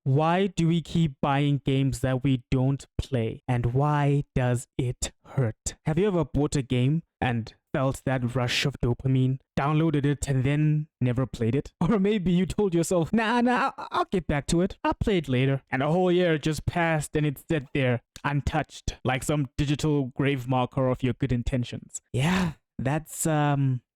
Why do we keep buying games that we don't play? And why does it hurt? Have you ever bought a game and felt that rush of dopamine, downloaded it, and then never played it? Or maybe you told yourself, nah, I'll get back to it. I'll play it later. And a whole year just passed and it sat there untouched, like some digital grave marker of your good intentions. Yeah, that's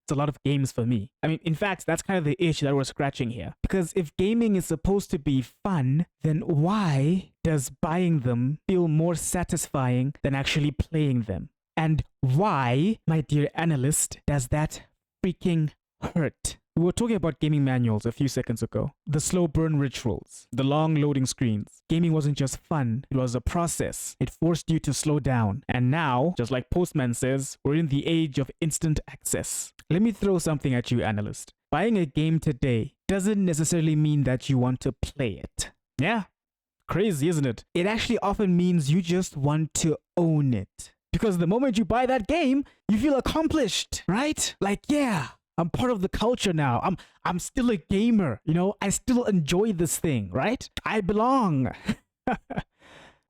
it's a lot of games for me. I mean, in fact, that's kind of the itch that we're scratching here. Because if gaming is supposed to be fun, then why does buying them feel more satisfying than actually playing them? And why, my dear analyst, does that freaking hurt? We were talking about gaming manuals a few seconds ago. The slow burn rituals, the long loading screens. Gaming wasn't just fun, it was a process. It forced you to slow down. And now, just like Postman says, we're in the age of instant access. Let me throw something at you, analyst. Buying a game today doesn't necessarily mean that you want to play it. Yeah, crazy, isn't it? It actually often means you just want to own it. Because the moment you buy that game, you feel accomplished, right? Like, yeah, I'm part of the culture now. I'm still a gamer, you know? I still enjoy this thing, right? I belong.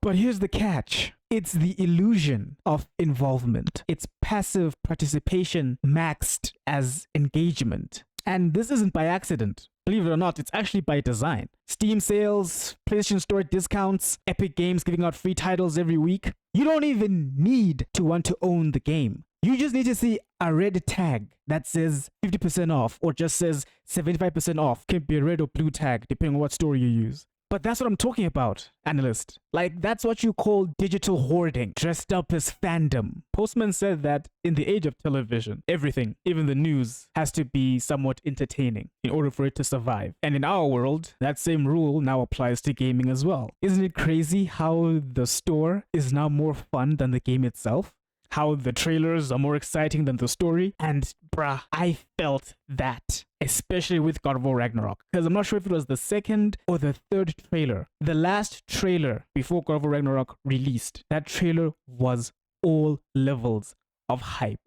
But here's the catch. It's the illusion of involvement. It's passive participation maxed as engagement. And this isn't by accident. Believe it or not, it's actually by design. Steam sales, PlayStation Store discounts, Epic Games giving out free titles every week. You don't even need to want to own the game. You just need to see a red tag that says 50% off or just says 75% off. Can be a red or blue tag depending on what store you use. But that's what I'm talking about, analyst. Like, that's what you call digital hoarding, dressed up as fandom. Postman said that in the age of television, everything, even the news, has to be somewhat entertaining in order for it to survive. And in our world, that same rule now applies to gaming as well. Isn't it crazy how the store is now more fun than the game itself? How the trailers are more exciting than the story? And bruh, I felt that. Especially with God of War Ragnarok. Because I'm not sure if it was the second or the third trailer. The last trailer before God of War Ragnarok released. That trailer was all levels of hype.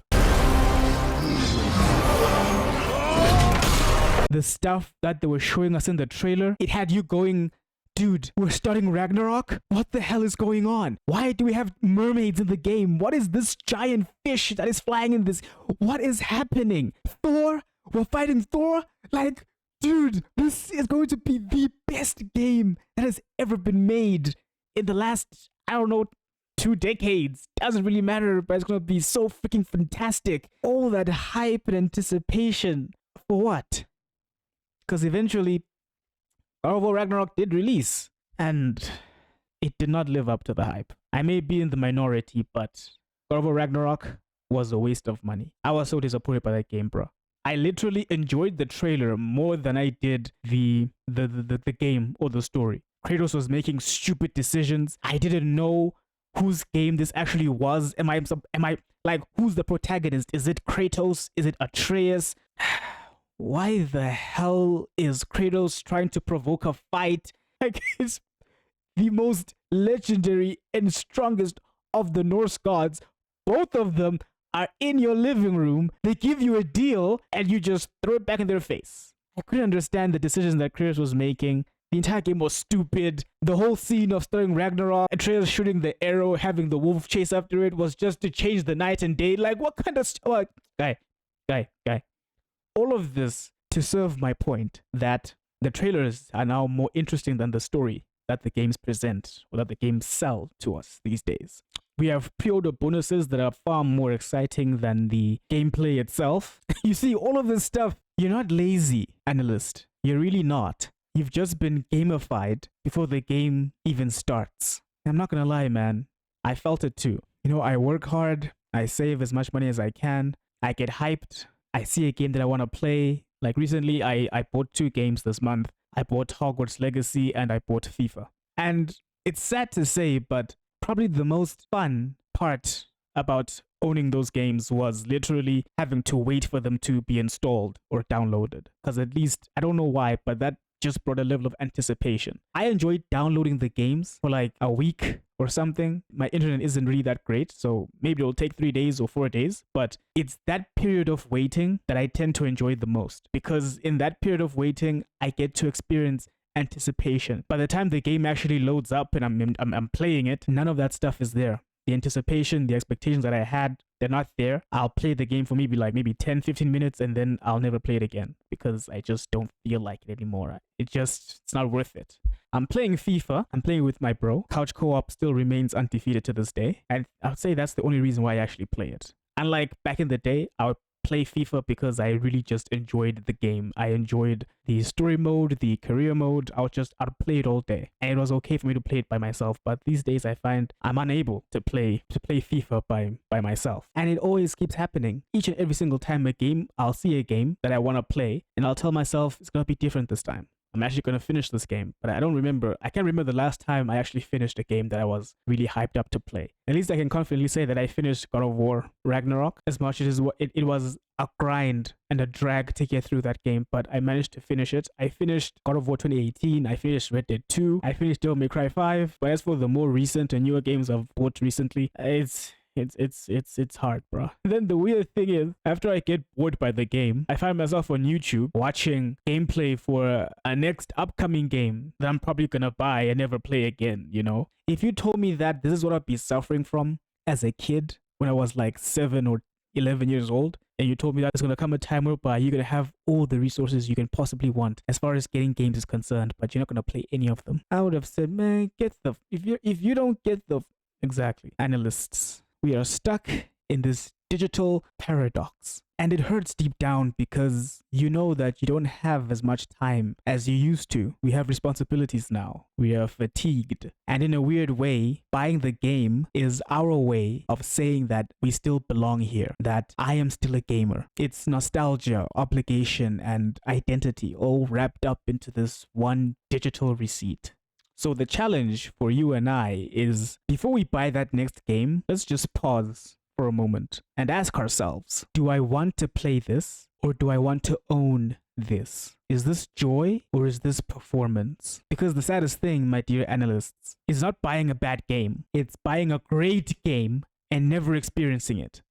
The stuff that they were showing us in the trailer, it had you going, dude, we're starting Ragnarok? What the hell is going on? Why do we have mermaids in the game? What is this giant fish that is flying in this? What is happening? Thor? We're fighting Thor? Like, dude, this is going to be the best game that has ever been made in the last, I don't know, 2 decades. Doesn't really matter, but it's going to be so freaking fantastic. All that hype and anticipation. For what? Because eventually, God of War Ragnarok did release, and it did not live up to the hype. I may be in the minority, but God of War Ragnarok was a waste of money. I was so disappointed by that game, bro. I literally enjoyed the trailer more than I did the game or the story. Kratos was making stupid decisions. I didn't know whose game this actually was. Am I like, who's the protagonist? Is it Kratos? Is it Atreus? Why the hell is Kratos trying to provoke a fight? Like, it's the most legendary and strongest of the Norse gods. Both of them are in your living room. They give you a deal and you just throw it back in their face. I couldn't understand the decisions that Kratos was making. The entire game was stupid. The whole scene of starting Ragnarok, Atreus shooting the arrow, having the wolf chase after it, was just to change the night and day. Like, what kind of stuff? Guy. All of this to serve my point that the trailers are now more interesting than the story that the games present or that the games sell to us these days. We have pre-order bonuses that are far more exciting than the gameplay itself. You see, all of this stuff, you're not lazy, analyst. You're really not. You've just been gamified before the game even starts. I'm not gonna lie, man. I felt it too. You know, I work hard. I save as much money as I can. I get hyped. I see a game that I want to play. Like recently, I bought 2 games this month. I bought Hogwarts Legacy and I bought FIFA. And it's sad to say, but probably the most fun part about owning those games was literally having to wait for them to be installed or downloaded. Because at least, I don't know why, but that just brought a level of anticipation. I enjoyed downloading the games for like a week or something. My internet isn't really that great, so maybe it'll take 3 days or 4 days, but it's that period of waiting that I tend to enjoy the most, because in that period of waiting, I get to experience anticipation. By the time the game actually loads up and I'm playing it, none of that stuff is there. The anticipation, the expectations that I had, they're not there. I'll play the game for maybe 10, 15 minutes and then I'll never play it again because I just don't feel like it anymore. It's not worth it. I'm playing FIFA. I'm playing with my bro. Couch co-op still remains undefeated to this day. And I'd say that's the only reason why I actually play it. Unlike back in the day, I would play FIFA because I really just enjoyed the game. I enjoyed the story mode, the career mode. I'd play it all day. And it was okay for me to play it by myself. But these days I find I'm unable to play FIFA by myself. And it always keeps happening. Each and every single time I'll see a game that I want to play and I'll tell myself it's going to be different this time. I'm actually going to finish this game, but I can't remember the last time I actually finished a game that I was really hyped up to play. At least I can confidently say that I finished God of War Ragnarok, as much as it was a grind and a drag to get through that game, but I managed to finish it. I finished God of War 2018, I finished Red Dead 2, I finished Devil May Cry 5, but as for the more recent and newer games I've bought recently, it's hard, bro. Then the weird thing is, after I get bored by the game, I find myself on YouTube watching gameplay for a next upcoming game that I'm probably gonna buy and never play again, you know? If you told me that this is what I'd be suffering from as a kid when I was like 7 or 11 years old, and you told me that there's gonna come a time whereby you're gonna have all the resources you can possibly want as far as getting games is concerned, but you're not gonna play any of them, I would have said, man, if you don't get the exactly. Analysts, we are stuck in this digital paradox. And it hurts deep down because you know that you don't have as much time as you used to. We have responsibilities now. We are fatigued. And in a weird way, buying the game is our way of saying that we still belong here, that I am still a gamer. It's nostalgia, obligation, and identity all wrapped up into this one digital receipt. So the challenge for you and I is, before we buy that next game, let's just pause for a moment and ask ourselves, do I want to play this or do I want to own this? Is this joy or is this performance? Because the saddest thing, my dear analysts, is not buying a bad game. It's buying a great game and never experiencing it.